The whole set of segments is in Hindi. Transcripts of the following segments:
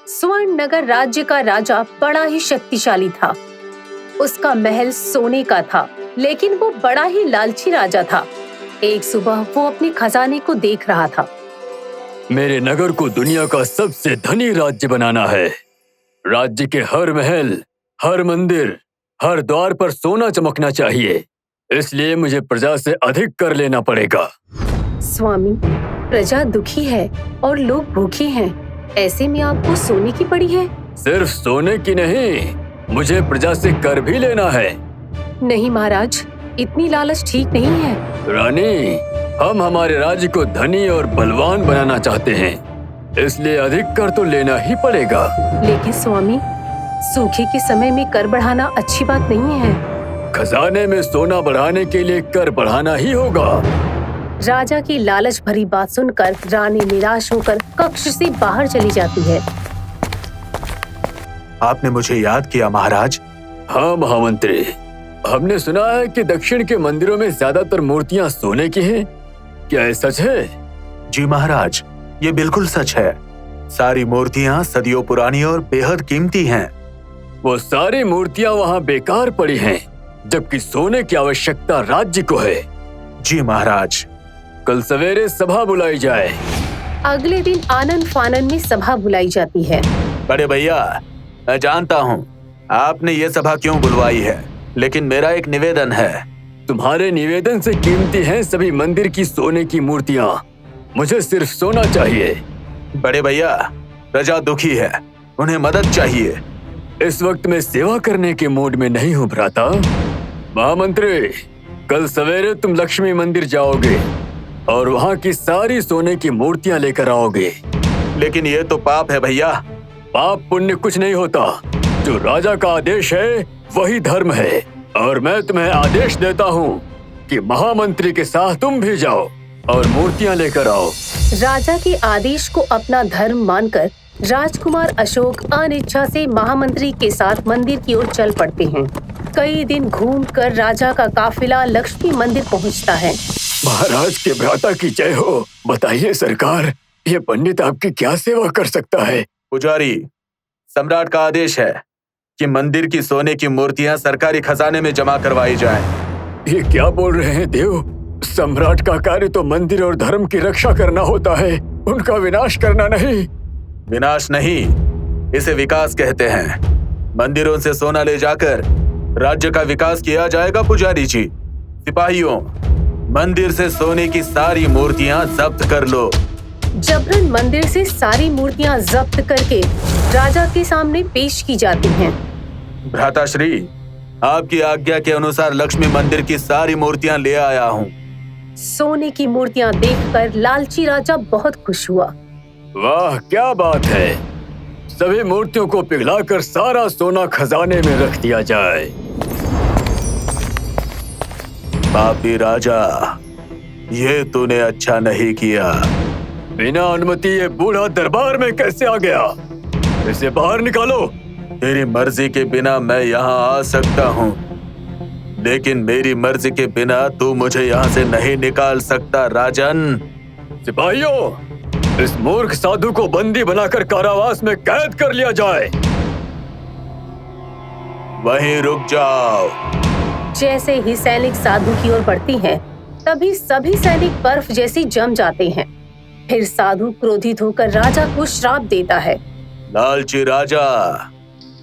स्वर्ण नगर राज्य का राजा बड़ा ही शक्तिशाली था। उसका महल सोने का था, लेकिन वो बड़ा ही लालची राजा था। एक सुबह वो अपने खजाने को देख रहा था। मेरे नगर को दुनिया का सबसे धनी राज्य बनाना है। राज्य के हर महल, हर मंदिर, हर द्वार पर सोना चमकना चाहिए। इसलिए मुझे प्रजा से अधिक कर लेना पड़ेगा। स्वामी, प्रजा दुखी है और लोग भूखे हैं। ऐसे में आपको सोने की पड़ी है? सिर्फ सोने की नहीं, मुझे प्रजा से कर भी लेना है। नहीं महाराज, इतनी लालच ठीक नहीं है। रानी, हम हमारे राज्य को धनी और बलवान बनाना चाहते हैं, इसलिए अधिक कर तो लेना ही पड़ेगा। लेकिन स्वामी, सूखे के समय में कर बढ़ाना अच्छी बात नहीं है। खजाने में सोना बढ़ाने के लिए कर बढ़ाना ही होगा। राजा की लालच भरी बात सुनकर रानी निराश होकर कक्ष से बाहर चली जाती है। आपने मुझे याद किया महाराज। हाँ महामंत्री, हमने सुना है कि दक्षिण के मंदिरों में ज्यादातर मूर्तियाँ सोने की हैं। क्या ये सच है? जी महाराज, ये बिल्कुल सच है। सारी मूर्तियाँ सदियों पुरानी और बेहद कीमती हैं। वो सारी मूर्तियाँ वहाँ बेकार पड़ी हैं, जबकि सोने की आवश्यकता राज्य को है। जी महाराज। कल सवेरे सभा बुलाई जाए। अगले दिन आनंद फानन में सभा बुलाई जाती है। बड़े भैया, मैं जानता हूँ आपने ये सभा क्यों बुलवाई है, लेकिन मेरा एक निवेदन है। तुम्हारे निवेदन से कीमती हैं सभी मंदिर की सोने की मूर्तियाँ। मुझे सिर्फ सोना चाहिए। बड़े भैया, प्रजा दुखी है, उन्हें मदद चाहिए। इस वक्त मैं सेवा करने के मूड में नहीं हूँ भ्राता। महामंत्री, कल सवेरे तुम लक्ष्मी मंदिर जाओगे और वहाँ की सारी सोने की मूर्तियाँ लेकर आओगे। लेकिन ये तो पाप है भैया। पाप पुण्य कुछ नहीं होता, जो राजा का आदेश है वही धर्म है। और मैं तुम्हें आदेश देता हूँ कि महामंत्री के साथ तुम भी जाओ और मूर्तियाँ लेकर आओ। राजा के आदेश को अपना धर्म मानकर राजकुमार अशोक अनिच्छा से महामंत्री के साथ मंदिर की ओर चल पड़ते हैं। कई दिन घूमकर राजा का काफिला लक्ष्मी मंदिर पहुंचता है। महाराज के भ्राता की जय हो। बताइए सरकार, ये पंडित आपकी क्या सेवा कर सकता है? पुजारी, सम्राट का आदेश है कि मंदिर की सोने की मूर्तियां सरकारी खजाने में जमा करवाई जाएं। ये क्या बोल रहे हैं देव? सम्राट का कार्य तो मंदिर और धर्म की रक्षा करना होता है, उनका विनाश करना नहीं। विनाश नहीं, इसे विकास कहते हैं। मंदिरों से सोना ले जाकर राज्य का विकास किया जाएगा। पुजारी जी, सिपाहियों, मंदिर से सोने की सारी मूर्तियां जब्त कर लो। जबरन मंदिर से सारी मूर्तियां जब्त करके राजा के सामने पेश की जाती हैं। भ्राताश्री, आपकी आज्ञा के अनुसार लक्ष्मी मंदिर की सारी मूर्तियां ले आया हूँ। सोने की मूर्तियां देखकर लालची राजा बहुत खुश हुआ। वाह, क्या बात है। सभी मूर्तियों को पिघलाकर सारा सोना खजाने में रख दिया जाए। पापी राजा, ये तूने अच्छा नहीं किया। बिना अनुमति ये बूढ़ा दरबार में कैसे आ गया? इसे बाहर निकालो। तेरी मर्जी के बिना मैं यहाँ आ सकता हूँ, लेकिन मेरी मर्जी के बिना तू मुझे यहाँ से नहीं निकाल सकता राजन। सिपाहियों, इस मूर्ख साधु को बंदी बनाकर कारावास में कैद कर लिया जाए। वहीं रुक जाओ। जैसे ही सैनिक साधु की ओर बढ़ती हैं, तभी सभी सैनिक बर्फ जैसी जम जाते हैं। फिर साधु क्रोधित होकर राजा को श्राप देता है। लालची राजा,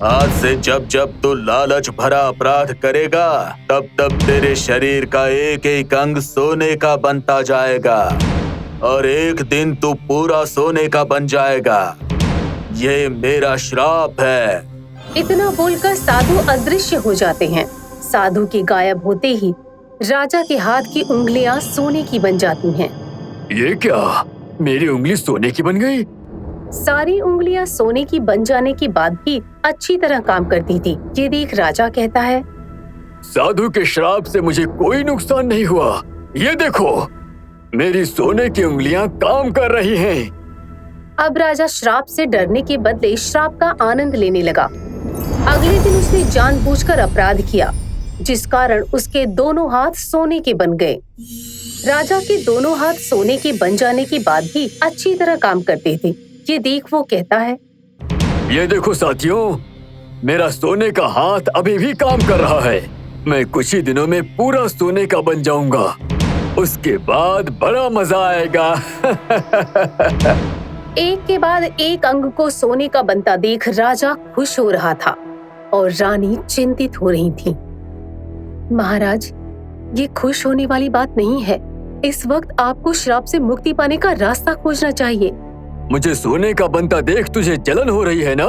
आज से जब जब तू लालच भरा अपराध करेगा, तब तब तेरे शरीर का एक एक अंग सोने का बनता जाएगा और एक दिन तू पूरा सोने का बन जाएगा। ये मेरा श्राप है। इतना बोलकर साधु अदृश्य हो जाते हैं। साधु के गायब होते ही राजा के हाथ की उंगलियां सोने की बन जाती हैं। ये क्या? मेरी उंगली सोने की बन गई? सारी उंगलियां सोने की बन जाने के बाद भी अच्छी तरह काम करती थी। ये देख राजा कहता है, साधु के श्राप से मुझे कोई नुकसान नहीं हुआ। ये देखो, मेरी सोने की उंगलियां काम कर रही हैं। अब राजा श्राप से डरने के बदले श्राप का आनंद लेने लगा। अगले दिन उसने जानबूझकर अपराध किया, जिस कारण उसके दोनों हाथ सोने के बन गए। राजा के दोनों हाथ सोने के बन जाने के बाद भी अच्छी तरह काम करते थे। ये देख वो कहता है, ये देखो साथियों, मेरा सोने का हाथ अभी भी काम कर रहा है। मैं कुछ ही दिनों में पूरा सोने का बन जाऊंगा। उसके बाद बड़ा मजा आएगा। एक के बाद एक अंग को सोने का बनता देख राजा खुश हो रहा था और रानी चिंतित हो रही थी। महाराज, ये खुश होने वाली बात नहीं है। इस वक्त आपको श्राप से मुक्ति पाने का रास्ता खोजना चाहिए। मुझे सोने का बनता देख तुझे जलन हो रही है ना?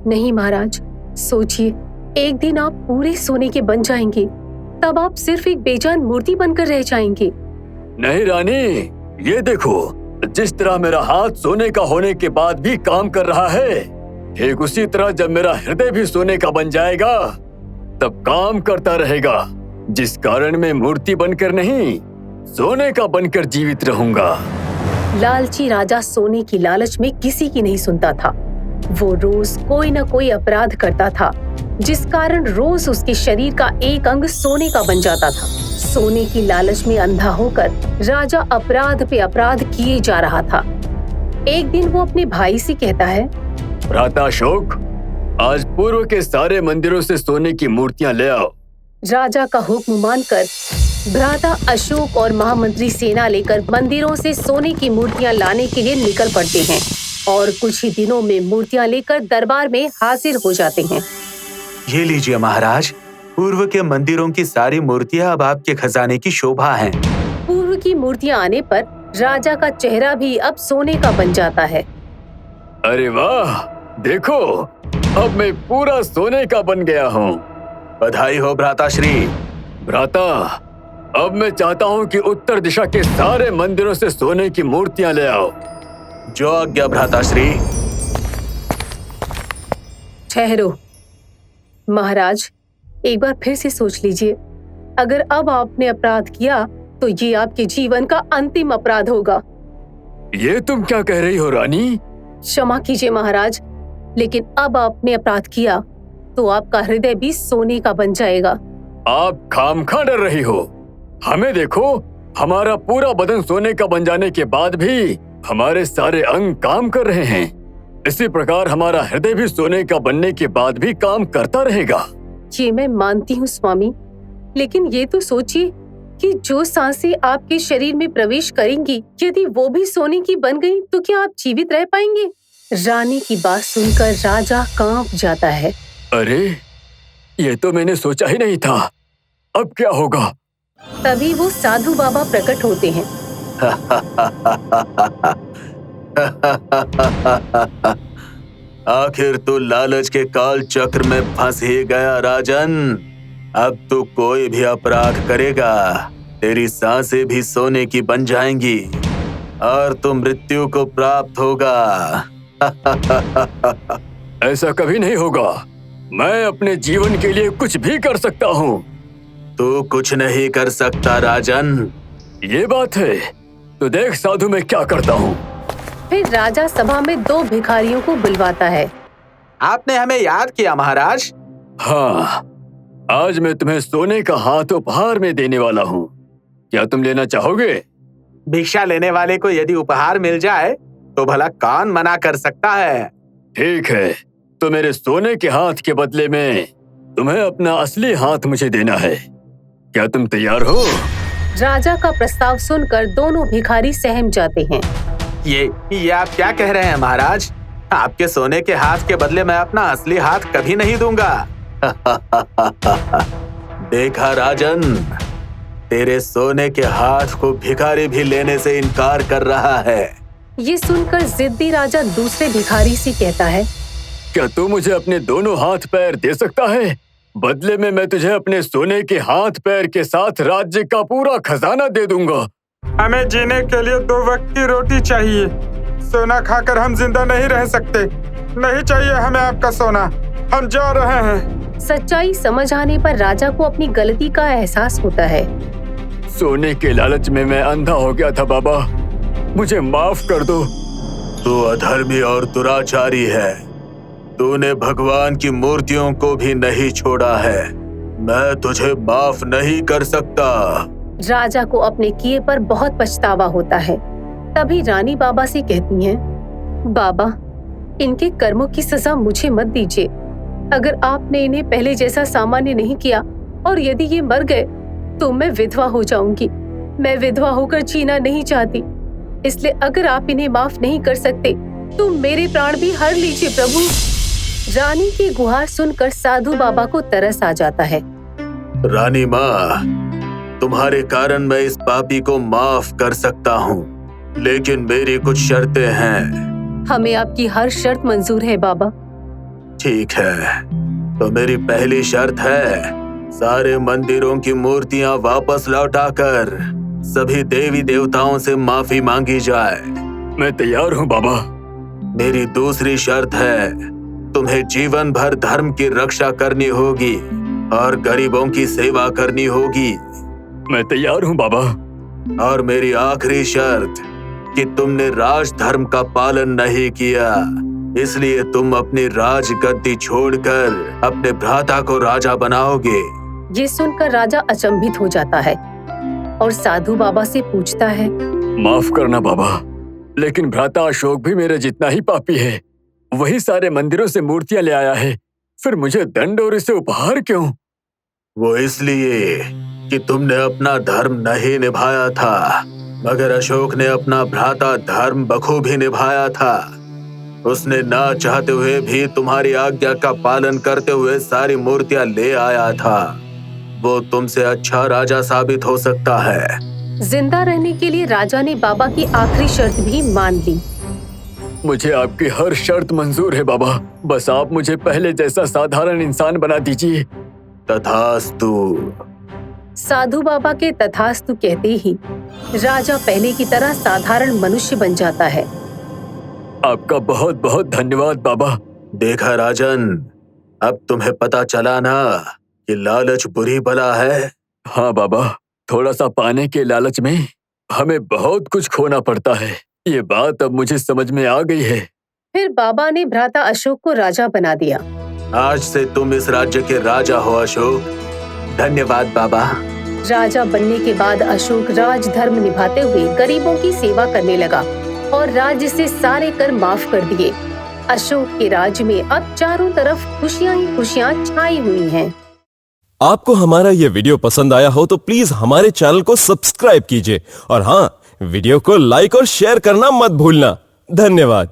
नहीं महाराज, सोचिए, एक दिन आप पूरे सोने के बन जाएंगे, तब आप सिर्फ एक बेजान मूर्ति बनकर रह जाएंगे। नहीं रानी, ये देखो, जिस तरह मेरा हाथ सोने का होने के बाद भी काम कर रहा है, ठीक उसी तरह जब मेरा हृदय भी सोने का बन जाएगा तब काम करता रहेगा, जिस कारण मैं मूर्ति बनकर नहीं, सोने का बनकर जीवित रहूंगा। लालची राजा सोने की लालच में किसी की नहीं सुनता था। वो रोज कोई न कोई अपराध करता था, जिस कारण रोज उसके शरीर का एक अंग सोने का बन जाता था। सोने की लालच में अंधा होकर राजा अपराध पे अपराध किए जा रहा था। एक दिन वो अपने भाई से कहता है, भ्राता अशोक, आज पूर्व के सारे मंदिरों से सोने की मूर्तियां ले आओ। राजा का हुक्म मानकर भ्राता अशोक और महामंत्री सेना लेकर मंदिरों से सोने की मूर्तियां लाने के लिए निकल पड़ते हैं और कुछ ही दिनों में मूर्तियां लेकर दरबार में हाजिर हो जाते हैं। ये लीजिए महाराज, पूर्व के मंदिरों की सारी मूर्तियां अब आपके खजाने की शोभा हैं। पूर्व की मूर्तियां आने पर राजा का चेहरा भी अब सोने का बन जाता है। अरे वाह, देखो, अब मैं पूरा सोने का बन गया हूँ। बधाई हो भ्राताश्री। भ्राता, अब मैं चाहता हूँ कि उत्तर दिशा के सारे मंदिरों से सोने की मूर्तियां ले आओ। जो आज्ञा भ्राताश्री। ठहरो महाराज, एक बार फिर से सोच लीजिए। अगर अब आपने अपराध किया तो ये आपके जीवन का अंतिम अपराध होगा। ये तुम क्या कह रही हो रानी? क्षमा कीजिए महाराज, लेकिन अब आपने अपराध किया तो आपका हृदय भी सोने का बन जाएगा। आप खामखा डर रही हो। हमें देखो, हमारा पूरा बदन सोने का बन जाने के बाद भी हमारे सारे अंग काम कर रहे हैं। इसी प्रकार हमारा हृदय भी सोने का बनने के बाद भी काम करता रहेगा। ये मैं मानती हूँ स्वामी, लेकिन ये तो सोचिए कि जो सांसें आपके शरीर में प्रवेश करेंगी, यदि वो भी सोने की बन गई तो क्या आप जीवित रह पाएंगे? रानी की बात सुनकर राजा कांप जाता है। अरे, ये तो मैंने सोचा ही नहीं था। अब क्या होगा? तभी वो साधु बाबा प्रकट होते हैं। आखिर तू लालच के काल चक्र में फंस ही गया राजन। अब तू कोई भी अपराध करेगा, तेरी सांसें भी सोने की बन जाएंगी और तू मृत्यु को प्राप्त होगा। ऐसा कभी नहीं होगा। मैं अपने जीवन के लिए कुछ भी कर सकता हूँ। तू कुछ नहीं कर सकता राजन। ये बात है तो देख साधु मैं क्या करता हूँ। फिर राजा सभा में दो भिखारियों को बुलवाता है। आपने हमें याद किया महाराज। हाँ, आज मैं तुम्हें सोने का हाथ उपहार में देने वाला हूँ। क्या तुम लेना चाहोगे? भिक्षा लेने वाले को यदि उपहार मिल जाए तो भला कौन मना कर सकता है। ठीक है, तो मेरे सोने के हाथ के बदले में तुम्हें अपना असली हाथ मुझे देना है। क्या तुम तैयार हो? राजा का प्रस्ताव सुनकर दोनों भिखारी सहम जाते हैं। ये आप क्या कह रहे हैं महाराज? आपके सोने के हाथ के बदले मैं अपना असली हाथ कभी नहीं दूंगा। देखा राजन, तेरे सोने के हाथ को भिखारी भी लेने से इनकार कर रहा है। ये सुनकर जिद्दी राजा दूसरे भिखारी से कहता है, क्या तू मुझे अपने दोनों हाथ पैर दे सकता है? बदले में मैं तुझे अपने सोने के हाथ पैर के साथ राज्य का पूरा खजाना दे दूंगा। हमें जीने के लिए 2 वक्त की रोटी चाहिए। सोना खाकर हम जिंदा नहीं रह सकते। नहीं चाहिए हमें आपका सोना। हम जा रहे हैं। सच्चाई समझ आने पर राजा को अपनी गलती का एहसास होता है। सोने के लालच में मैं अंधा हो गया था बाबा, मुझे माफ कर दो। तू अधर्मी और दुराचारी है। तूने भगवान की मूर्तियों को भी नहीं छोड़ा है। मैं तुझे माफ नहीं कर सकता। राजा को अपने किए पर बहुत पछतावा होता है। तभी रानी बाबा से कहती हैं, बाबा, इनके कर्मों की सजा मुझे मत दीजिए। अगर आपने इन्हें पहले जैसा सामान्य नहीं किया और यदि ये मर गए तो मैं विधवा हो जाऊंगी। मैं विधवा होकर जीना नहीं चाहती, इसलिए अगर आप इन्हें माफ नहीं कर सकते तो मेरे प्राण भी हर लीजिए प्रभु। रानी की गुहार सुनकर साधु बाबा को तरस आ जाता है। रानी माँ, तुम्हारे कारण मैं इस पापी को माफ कर सकता हूँ, लेकिन मेरी कुछ शर्तें हैं। हमें आपकी हर शर्त मंजूर है बाबा। ठीक है, तो मेरी पहली शर्त है सारे मंदिरों की मूर्तियां वापस लौटाकर सभी देवी देवताओं से माफी मांगी जाए। मैं तैयार हूँ बाबा। मेरी दूसरी शर्त है तुम्हें जीवन भर धर्म की रक्षा करनी होगी और गरीबों की सेवा करनी होगी। मैं तैयार हूँ बाबा। और मेरी आखिरी शर्त कि तुमने राज धर्म का पालन नहीं किया, इसलिए तुम अपनी राज गद्दी छोड़कर अपने भ्राता को राजा बनाओगे। ये सुनकर राजा अचंभित हो जाता है और साधु बाबा से पूछता है, माफ करना बाबा, लेकिन भ्राता अशोक भी मेरे जितना ही पापी है। वही सारे मंदिरों से मूर्तियां ले आया है, फिर मुझे दंड और इसे उपहार क्यों? वो इसलिए कि तुमने अपना धर्म नहीं निभाया था, मगर अशोक ने अपना भ्राता धर्म बखूबी निभाया था। उसने ना चाहते हुए भी तुम्हारी आज्ञा का पालन करते हुए सारी मूर्तियां ले आया था। वो तुमसे अच्छा राजा साबित हो सकता है। जिंदा रहने के लिए राजा ने बाबा की आखिरी शर्त भी मान ली। मुझे आपकी हर शर्त मंजूर है बाबा, बस आप मुझे पहले जैसा साधारण इंसान बना दीजिए। तथास्तु। साधु बाबा के तथास्तु कहते ही राजा पहले की तरह साधारण मनुष्य बन जाता है। आपका बहुत बहुत धन्यवाद बाबा। देखा राजन, अब तुम्हें पता चला ना कि लालच बुरी बला है। हाँ बाबा, थोड़ा सा पाने के लालच में हमें बहुत कुछ खोना पड़ता है। ये बात अब मुझे समझ में आ गई है। फिर बाबा ने भ्राता अशोक को राजा बना दिया। आज से तुम इस राज्य के राजा हो अशोक। धन्यवाद बाबा। राजा बनने के बाद अशोक राज धर्म निभाते हुए गरीबों की सेवा करने लगा और राज्य से सारे कर माफ कर दिए। अशोक के राज्य में अब चारों तरफ खुशियां ही खुशियां छाई हुई हैं। आपको हमारा ये वीडियो पसंद आया हो तो प्लीज हमारे चैनल को सब्सक्राइब कीजिए और हाँ, वीडियो को लाइक और शेयर करना मत भूलना। धन्यवाद।